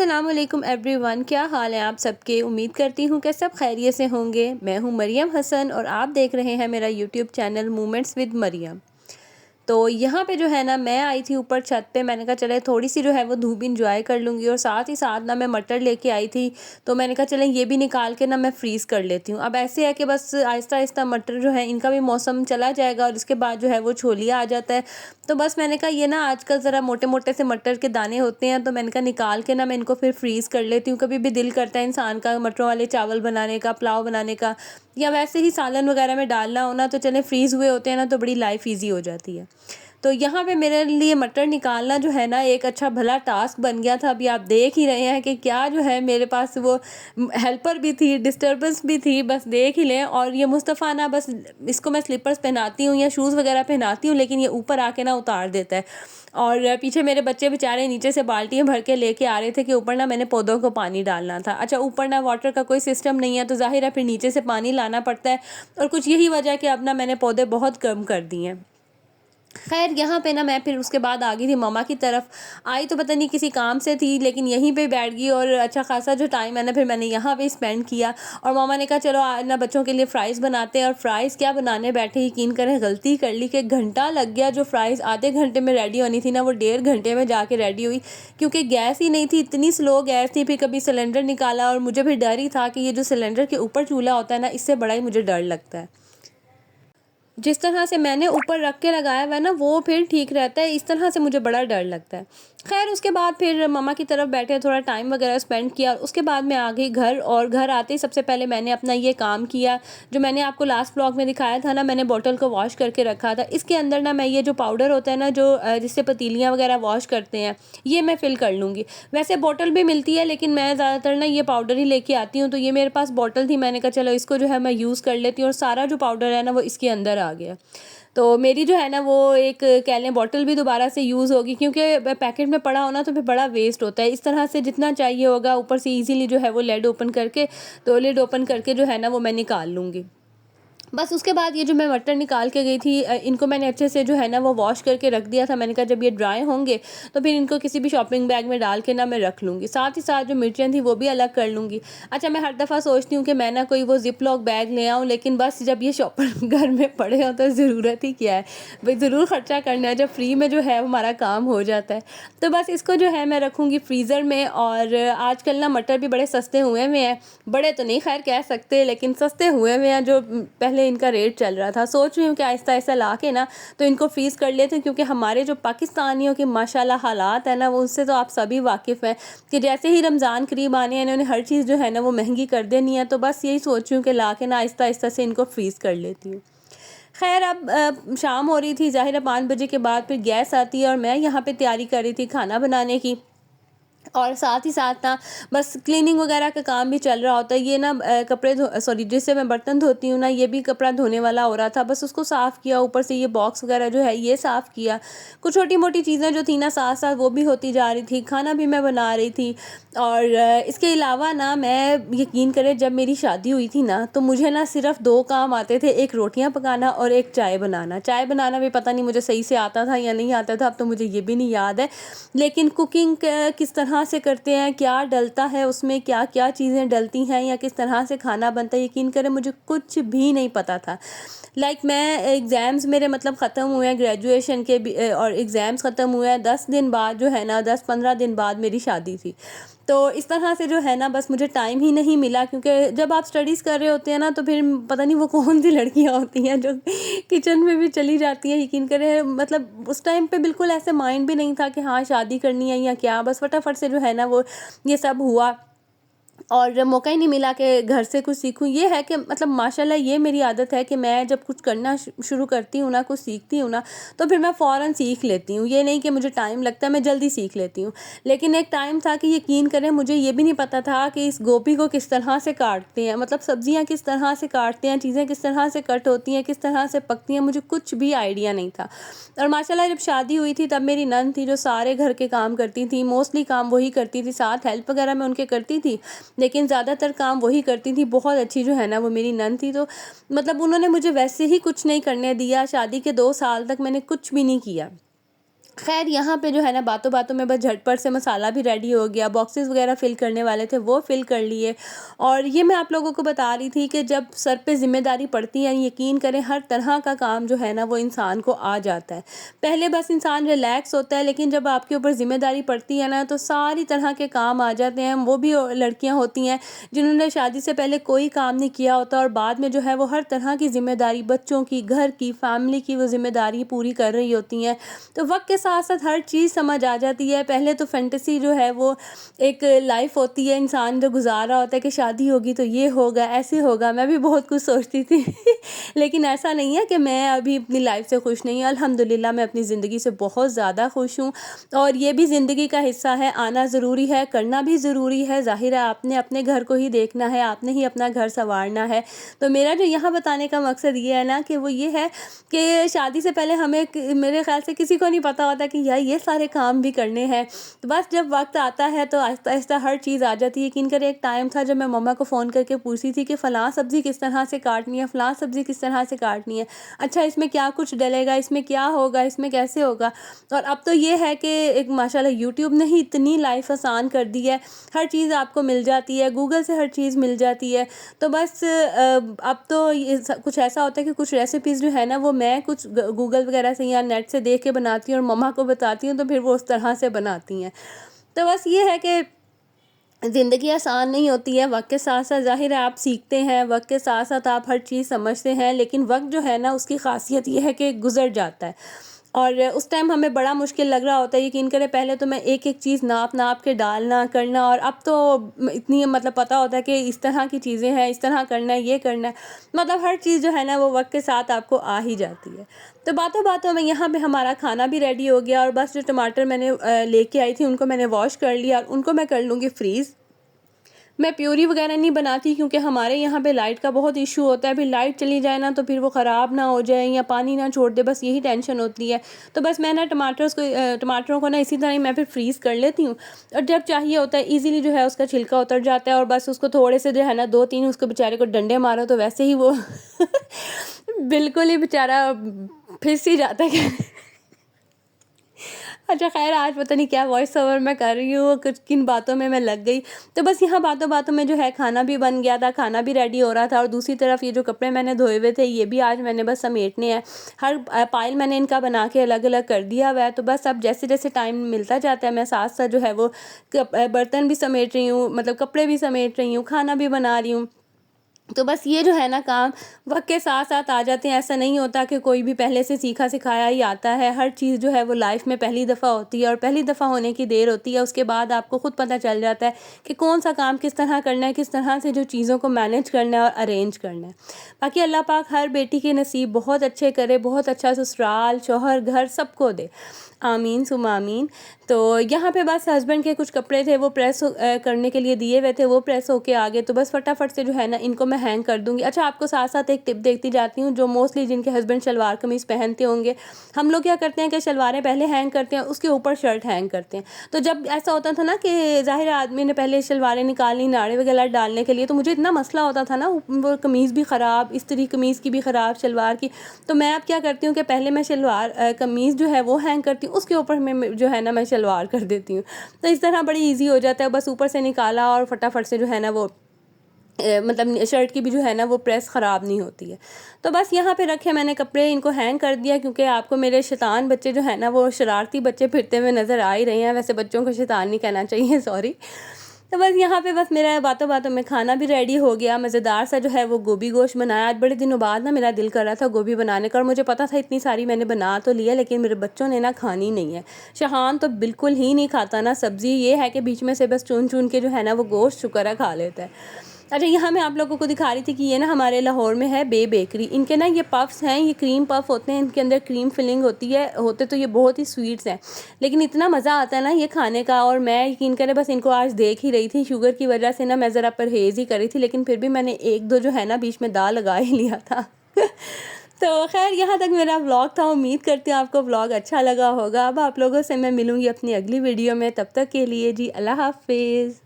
अस्सलामुअलैकुम एवरीवन, क्या हाल है आप सबके। उम्मीद करती हूँ कि सब खैरियत से होंगे। मैं हूँ मरियम हसन और आप देख रहे हैं मेरा YouTube channel moments with Mariam. तो यहाँ पे जो है ना, मैं आई थी ऊपर छत पे। मैंने कहा चले थोड़ी सी जो है वो धूप इंजॉय कर लूँगी, और साथ ही साथ ना मैं मटर लेके आई थी। तो मैंने कहा चलें ये भी निकाल के ना मैं फ्रीज़ कर लेती हूँ। अब ऐसे है कि बस आहिस्ता आहिस्ता मटर जो है इनका भी मौसम चला जाएगा, और इसके बाद जो है वो छोलिया आ जाता है। तो बस मैंने कहा ये ना आजकल ज़रा मोटे मोटे से मटर के दाने होते हैं, तो मैंने कहा निकाल के ना मैं इनको फिर फ्रीज़ कर लेती हूँ। कभी भी दिल करता है इंसान का मटरों वाले चावल बनाने का, पुलाव बनाने का, या वैसे ही सालन वगैरह में डालना हो ना, तो चलें फ्रीज़ हुए होते हैं ना, तो बड़ी लाइफ ईजी हो जाती है। तो यहाँ पे मेरे लिए मटर निकालना जो है ना एक अच्छा भला टास्क बन गया था। अभी आप देख ही रहे हैं कि क्या जो है मेरे पास वो हेल्पर भी थी, डिस्टर्बेंस भी थी, बस देख ही लें। और ये मुस्तफ़ा ना बस इसको मैं स्लीपर्स पहनाती हूँ या शूज़ वगैरह पहनाती हूँ, लेकिन ये ऊपर आके ना उतार देता है। और पीछे मेरे बच्चे बेचारे नीचे से बाल्टियाँ भर के लेके आ रहे थे कि ऊपर ना मैंने पौधों को पानी डालना था। अच्छा, ऊपर ना वाटर का कोई सिस्टम नहीं है, तो ज़ाहिर है फिर नीचे से पानी लाना पड़ता है। और कुछ यही वजह है कि अब ना मैंने पौधे बहुत कम कर दिए हैं। खैर यहाँ पे ना मैं फिर उसके बाद आ गई थी मम्मा की तरफ। आई तो पता नहीं किसी काम से थी, लेकिन यहीं पे बैठ गई, और अच्छा खासा जो टाइम है ना फिर मैंने यहाँ पे स्पेंड किया। और मम्मा ने कहा चलो आज ना बच्चों के लिए फ़्राइज़ बनाते हैं। और फ़्राइज़ क्या बनाने बैठे, यकीन करें गलती कर ली कि घंटा लग गया। जो फ़्राइज़ आधे घंटे में रेडी होनी थी ना, वो 1.5 घंटे में जाके रेडी हुई, क्योंकि गैस ही नहीं थी, इतनी स्लो गैस थी। फिर कभी सिलेंडर निकाला, और मुझे फिर डर ही था कि ये जो सिलेंडर के ऊपर चूल्हा होता है ना, इससे बड़ा ही मुझे डर लगता है। जिस तरह से मैंने ऊपर रख के लगाया हुआ है ना, वो फिर ठीक रहता है, इस तरह से मुझे बड़ा डर लगता है। खैर उसके बाद फिर मम्मा की तरफ बैठे, थोड़ा टाइम वगैरह स्पेंड किया, और उसके बाद मैं आ गई घर। और घर आते ही सबसे पहले मैंने अपना ये काम किया जो मैंने आपको लास्ट ब्लॉग में दिखाया था ना। मैंने बोतल को वॉश करके रखा था। इसके अंदर ना मैं ये जो पाउडर होता है ना, जो जिससे पतीलियाँ वगैरह वॉश करते हैं, ये मैं फ़िल कर लूँगी। वैसे बोतल भी मिलती है, लेकिन मैं ज़्यादातर ना ये पाउडर ही लेके आती हूँ। तो ये मेरे पास बोतल थी, मैंने कहा चलो इसको जो है मैं यूज़ कर लेती हूँ, और सारा जो पाउडर है ना वो इसके अंदर आ गया। तो मेरी जो है ना वो एक कह लें बॉटल भी दोबारा से यूज़ होगी, क्योंकि पैकेट में पड़ा हो ना तो फिर बड़ा वेस्ट होता है। इस तरह से जितना चाहिए होगा ऊपर से इजीली जो है वो लिड ओपन करके जो है ना वो मैं निकाल लूँगी। बस उसके बाद ये जो मैं मटर निकाल के गई थी, इनको मैंने अच्छे से जो है ना वो वॉश करके रख दिया था। मैंने कहा जब ये ड्राई होंगे तो फिर इनको किसी भी शॉपिंग बैग में डाल के ना मैं रख लूँगी। साथ ही साथ जो मिर्चियाँ थी वो भी अलग कर लूँगी। अच्छा, मैं हर दफ़ा सोचती हूँ कि मैं ना कोई वो ज़िप लॉक बैग ले आऊँ, लेकिन बस जब ये शॉपर घर में पड़े हो तो ज़रूरत ही क्या है। भाई ज़रूर ख़र्चा करना है, जब फ्री में जो है हमारा काम हो जाता है। तो बस इसको जो है मैं रखूँगी फ्रीज़र में। और आजकल ना मटर भी बड़े सस्ते हुए हैं। बड़े तो नहीं खैर कह सकते, लेकिन सस्ते हुए हैं। जो पहले इनका रेट चल रहा था, सोच रही हूँ कि आहिस्ता आहिस्ता ला के ना तो इनको फ्रीज़ कर लेते हैं, क्योंकि हमारे जो पाकिस्तानियों के माशाल्लाह हालात है ना, वो उससे तो आप सभी वाकिफ़ हैं कि जैसे ही रमज़ान करीब आने हैं इन्होंने हर चीज़ जो है ना वो महंगी कर देनी है। तो बस यही सोच रही हूँ कि ला के ना आहिस्ता आहिस्ता से इनको फ्रीज़ कर लेती हूँ। खैर अब शाम हो रही थी, ज़ाहिर है 5 बजे के बाद फिर गैस आती है, और मैं यहाँ पे तैयारी कर रही थी खाना बनाने की। और साथ ही साथ ना बस क्लीनिंग वगैरह का काम भी चल रहा होता है। ये ना जिससे मैं बर्तन धोती हूँ ना, ये भी कपड़ा धोने वाला हो रहा था। बस उसको साफ़ किया, ऊपर से ये बॉक्स वगैरह जो है ये साफ़ किया। कुछ छोटी मोटी चीज़ें जो थी ना साथ साथ वो भी होती जा रही थी, खाना भी मैं बना रही थी। और इसके अलावा ना मैं यकीन करें जब मेरी शादी हुई थी ना, तो मुझे ना सिर्फ 2 काम आते थे, एक रोटियां पकाना और एक चाय बनाना। चाय बनाना भी पता नहीं मुझे सही से आता था या नहीं आता था, अब तो मुझे ये भी नहीं याद है। लेकिन कुकिंग किस तरह से करते हैं, क्या डलता है उसमें, क्या क्या चीज़ें डलती हैं, या किस तरह से खाना बनता है, यकीन करें मुझे कुछ भी नहीं पता था। मैं एग्ज़ाम्स मेरे मतलब ख़त्म हुए हैं ग्रेजुएशन के भी, और एग्ज़ाम्स ख़त्म हुए हैं 10 दिन बाद जो है ना, 10-15 दिन बाद मेरी शादी थी। तो इस तरह से जो है ना बस मुझे टाइम ही नहीं मिला, क्योंकि जब आप स्टडीज़ कर रहे होते हैं ना, तो फिर पता नहीं वो कौन सी लड़कियां होती हैं जो किचन में भी चली जाती हैं। यकीन करें मतलब उस टाइम पे बिल्कुल ऐसे माइंड भी नहीं था कि हाँ शादी करनी है या क्या, बस फटाफट से जो है ना वो ये सब हुआ, और मौका ही नहीं मिला कि घर से कुछ सीखूं। ये है कि मतलब माशाल्लाह ये मेरी आदत है कि मैं जब कुछ करना शुरू करती हूँ ना, कुछ सीखती हूँ ना, तो फिर मैं फ़ौरन सीख लेती हूँ। ये नहीं कि मुझे टाइम लगता है, मैं जल्दी सीख लेती हूँ। लेकिन एक टाइम था कि यकीन करें मुझे ये भी नहीं पता था कि इस गोभी को किस तरह से काटते हैं, मतलब सब्जियाँ किस तरह से काटते हैं, चीज़ें किस तरह से कट होती हैं, किस तरह से पकती हैं, मुझे कुछ भी आइडिया नहीं था। और माशाल्लाह जब शादी हुई थी तब मेरी नंद थी जो सारे घर के काम करती थी, मोस्टली काम वही करती थी, साथ हेल्प वगैरह मैं उनके करती थी, लेकिन ज़्यादातर काम वही करती थी। बहुत अच्छी जो है ना वो मेरी नंद थी। तो मतलब उन्होंने मुझे वैसे ही कुछ नहीं करने दिया। शादी के 2 साल तक मैंने कुछ भी नहीं किया। खैर यहाँ पे जो है ना बातों बातों में बस झटपट से मसाला भी रेडी हो गया, बॉक्सेस वगैरह फ़िल करने वाले थे वो फ़िल कर लिए। और ये मैं आप लोगों को बता रही थी कि जब सर पे ज़िम्मेदारी पड़ती है, यकीन करें हर तरह का काम जो है ना वो इंसान को आ जाता है। पहले बस इंसान रिलैक्स होता है, लेकिन जब आपके ऊपर ज़िम्मेदारी पड़ती है ना तो सारी तरह के काम आ जाते हैं। वो भी लड़कियाँ होती हैं जिन्होंने शादी से पहले कोई काम नहीं किया होता और बाद में जो है वो हर तरह की ज़िम्मेदारी, बच्चों की, घर की, फैमिली की वो ज़िम्मेदारी पूरी कर रही होती हैं। तो वक्त के साथ साथ हर चीज़ समझ आ जाती है। पहले तो फैंटेसी जो है वो एक लाइफ होती है, इंसान जो गुजार रहा होता है कि शादी होगी तो ये होगा, ऐसे होगा। मैं भी बहुत कुछ सोचती थी लेकिन ऐसा नहीं है कि मैं अभी अपनी लाइफ से खुश नहीं हूँ। अल्हम्दुलिल्लाह मैं अपनी ज़िंदगी से बहुत ज़्यादा खुश हूँ और ये भी ज़िंदगी का हिस्सा है। आना ज़रूरी है, करना भी ज़रूरी है। ज़ाहिर है आपने अपने घर को ही देखना है, आपने ही अपना घर संवारना है। तो मेरा जो यहाँ बताने का मकसद ये है ना कि वो ये है कि शादी से पहले हमें मेरे ख़्याल से किसी को नहीं पता होता कि यार ये सारे काम भी करने हैं। तो बस जब वक्त आता है तो आहिस्ता आहिस्ता हर चीज़ आ जाती है। यकीन करें एक टाइम था जब मैं मम्मा को फ़ोन करके पूछती थी कि फ़लाँ सब्ज़ी किस तरह से काटनी है, फ़लाँ सब्ज़ी किस तरह से काटनी है, अच्छा इसमें क्या कुछ डलेगा, इसमें क्या होगा, इसमें कैसे होगा। और अब तो ये है कि एक माशाल्लाह यूट्यूब ने ही इतनी लाइफ आसान कर दी है, हर चीज़ आपको मिल जाती है, गूगल से हर चीज़ मिल जाती है। तो बस अब तो ये कुछ ऐसा होता है कि कुछ रेसिपीज़ जो है ना वो मैं कुछ गूगल वगैरह से या नेट से देख के बनाती हूँ और मम्मा को बताती हूँ तो फिर वो उस तरह से बनाती हैं। तो बस ये है कि ज़िंदगी आसान नहीं होती है। वक्त के साथ साथ ज़ाहिर है आप सीखते हैं, वक्त के साथ साथ आप हर चीज़ समझते हैं, लेकिन वक्त जो है ना उसकी खासियत ये है कि गुजर जाता है और उस टाइम हमें बड़ा मुश्किल लग रहा होता है। यकीन करें पहले तो मैं एक एक चीज़ नाप नाप के डालना करना, और अब तो इतनी मतलब पता होता है कि इस तरह की चीज़ें हैं, इस तरह करना है, ये करना है। मतलब हर चीज़ जो है ना वो वक्त के साथ आपको आ ही जाती है। तो बातों बातों में यहाँ पे हमारा खाना भी रेडी हो गया और बस जो टमाटर मैंने लेके आई थी उनको मैंने वॉश कर लिया और उनको मैं कर लूँगी फ्रीज़। मैं प्यूरी वगैरह नहीं बनाती क्योंकि हमारे यहाँ पे लाइट का बहुत इशू होता है। फिर लाइट चली जाए ना तो फिर वो ख़राब ना हो जाए या पानी ना छोड़ दे, बस यही टेंशन होती है। तो बस मैं ना टमाटरों को ना इसी तरह ही मैं फिर फ्रीज़ कर लेती हूँ और जब चाहिए होता है इजीली जो है उसका छिलका उतर जाता है और बस उसको थोड़े से जो है ना 2-3 उसको बेचारे को डंडे मारो तो वैसे ही वो बिल्कुल ही बेचारा फिस ही जाता है अच्छा खैर आज पता नहीं क्या वॉइस ओवर मैं कर रही हूँ, कुछ किन बातों में मैं लग गई। तो बस यहाँ बातों बातों में जो है खाना भी बन गया था, खाना भी रेडी हो रहा था और दूसरी तरफ ये जो कपड़े मैंने धोए हुए थे ये भी आज मैंने बस समेटने हैं। हर पाइल मैंने इनका बना के अलग अलग कर दिया हुआ है। तो बस अब जैसे जैसे टाइम मिलता जाता है मैं साथ साथ जो है वो बर्तन भी समेट रही हूँ, मतलब कपड़े भी समेट रही हूँ, खाना भी बना रही हूँ। तो बस ये जो है ना काम वक्त के साथ साथ आ जाते हैं। ऐसा नहीं होता कि कोई भी पहले से सीखा सिखाया ही आता है। हर चीज़ जो है वो लाइफ में पहली दफ़ा होती है और पहली दफ़ा होने की देर होती है, उसके बाद आपको ख़ुद पता चल जाता है कि कौन सा काम किस तरह करना है, किस तरह से जो चीज़ों को मैनेज करना है और अरेंज करना है। बाकी अल्लाह पाक हर बेटी के नसीब बहुत अच्छे करे, बहुत अच्छा ससुराल, शौहर, घर सबको दे। आमीन सुमा आमीन। तो यहाँ पे बस हस्बैंड के कुछ कपड़े थे वो प्रेस करने के लिए दिए हुए थे, वो प्रेस होके आ गए। तो बस फटाफट से जो है ना इनको मैं हैंग कर दूँगी। अच्छा आपको साथ साथ एक टिप देखती जाती हूँ, जो मोस्टली जिनके हस्बैंड शलवार कमीज़ पहनते होंगे, हम लोग क्या करते हैं कि शलवारें पहले हैंग करते हैं, उसके ऊपर शर्ट हैंग करते हैं। तो जब ऐसा होता था ना कि ज़ाहिर आदमी ने पहले शलवारें निकालनी नाड़े वगैरह डालने के लिए, तो मुझे इतना मसला होता था ना, वो कमीज़ भी ख़राब, इस्त्री कमीज़ की भी ख़राब, शलवार की। तो मैं अब क्या करती हूँ कि पहले मैं शलवार कमीज़ जो है वो हैंग करती हूँ, उसके ऊपर मैं जो है ना मैं शलवार कर देती हूँ। तो इस तरह बड़ी ईजी हो जाता है, बस ऊपर से निकाला और फटाफट से जो है ना वो मतलब शर्ट की भी जो है ना वो प्रेस ख़राब नहीं होती है। तो बस यहाँ पे रखे मैंने कपड़े, इनको हैंग कर दिया क्योंकि आपको मेरे शैतान बच्चे जो है ना वो शरारती बच्चे फिरते हुए नज़र आ ही रहे हैं। वैसे बच्चों को शैतान नहीं कहना चाहिए, सॉरी। तो बस यहाँ पे बस मेरा बातों बातों में खाना भी रेडी हो गया। मज़ेदार सा जो है वो गोभी गोश्त बनाया। आज बड़े दिनों बाद ना मेरा दिल कर रहा था गोभी बनाने का और मुझे पता था इतनी सारी मैंने बना तो लिया, लेकिन मेरे बच्चों ने ना खानी नहीं है। शहान तो बिल्कुल ही नहीं खाता ना सब्ज़ी, ये है कि बीच में से बस चुन चुन के जो है ना वो गोश्त शुक्र है खा लेता है। अच्छा यहाँ मैं आप लोगों को दिखा रही थी कि ये ना हमारे लाहौर में है बे बेकरी। इनके ना ये पफ्स हैं, ये क्रीम पफ होते हैं, इनके अंदर क्रीम फिलिंग होती है, होते तो ये बहुत ही स्वीट्स हैं, लेकिन इतना मज़ा आता है ना ये खाने का। और मैं यकीन करें बस इनको आज देख ही रही थी, शुगर की वजह से ना मैं ज़रा परहेज़ ही कर रही थी, लेकिन फिर भी मैंने एक दो जो है ना बीच में दाल लगा ही लिया था तो खैर यहाँ तक मेरा व्लॉग था। उम्मीद करती हूँ आपको व्लॉग अच्छा लगा होगा। अब आप लोगों से मैं मिलूँगी अपनी अगली वीडियो में, तब तक के लिए जी अल्लाह हाफिज़।